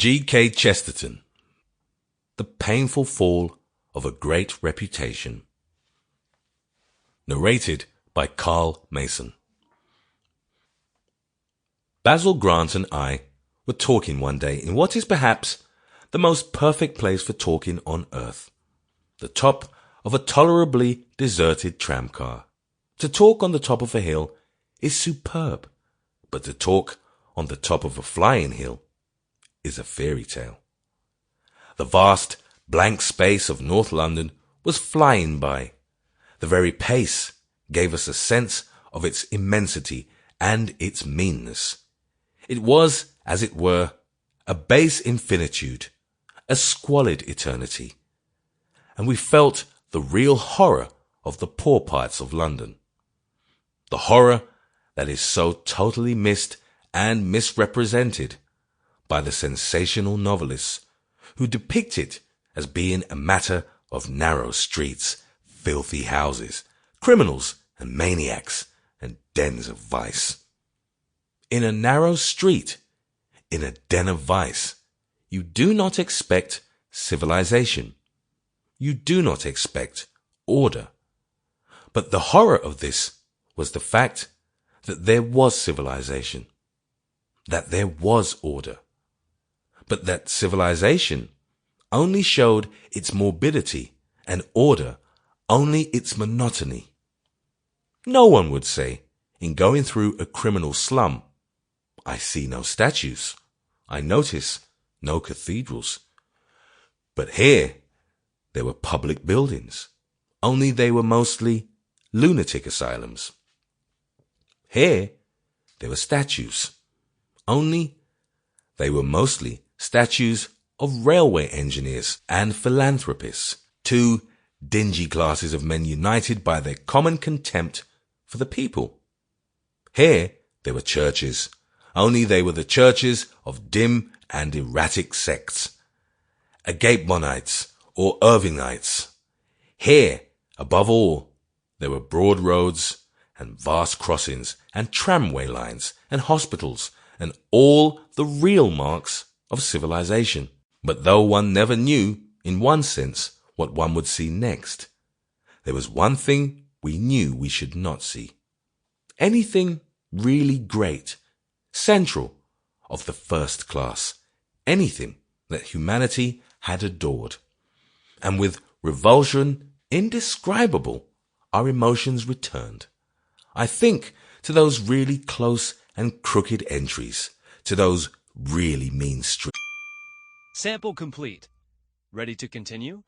G.K. Chesterton. The Painful Fall of a Great Reputation. Narrated by Carl Mason. Basil Grant and I were talking one day in what is perhaps the most perfect place for talking on earth, the top of a tolerably deserted tramcar. To talk on the top of a hill is superb, but to talk on the top of a flying hill is a fairy tale. The vast blank space of North London was flying by. The very pace gave us a sense of its immensity and its meanness. It was, as it were, a base infinitude, a squalid eternity, and we felt the real horror of the poor parts of London. The horror that is so totally missed and misrepresented by the sensational novelists who depict it as being a matter of narrow streets, filthy houses, criminals and maniacs, and dens of vice. In a narrow street, in a den of vice, you do not expect civilization. You do not expect order. But the horror of this was the fact that there was civilization, that there was order, but that civilization only showed its morbidity and order only its monotony. No one would say, in going through a criminal slum, I see no statues, I notice no cathedrals. But here there were public buildings, only they were mostly lunatic asylums. Here there were statues, only they were mostly statues of railway engineers and philanthropists, two dingy classes of men united by their common contempt for the people. Here there were churches, only they were the churches of dim and erratic sects, Agapemonites or Irvingites. Here, above all, there were broad roads and vast crossings and tramway lines and hospitals and all the real marks of civilization. But though one never knew, in one sense, what one would see next, there was one thing we knew we should not see. Anything really great, central, of the first class, anything that humanity had adored. And with revulsion indescribable, our emotions returned. I think to those really close and crooked entries, to those really mean streets. Sample complete. Ready to continue?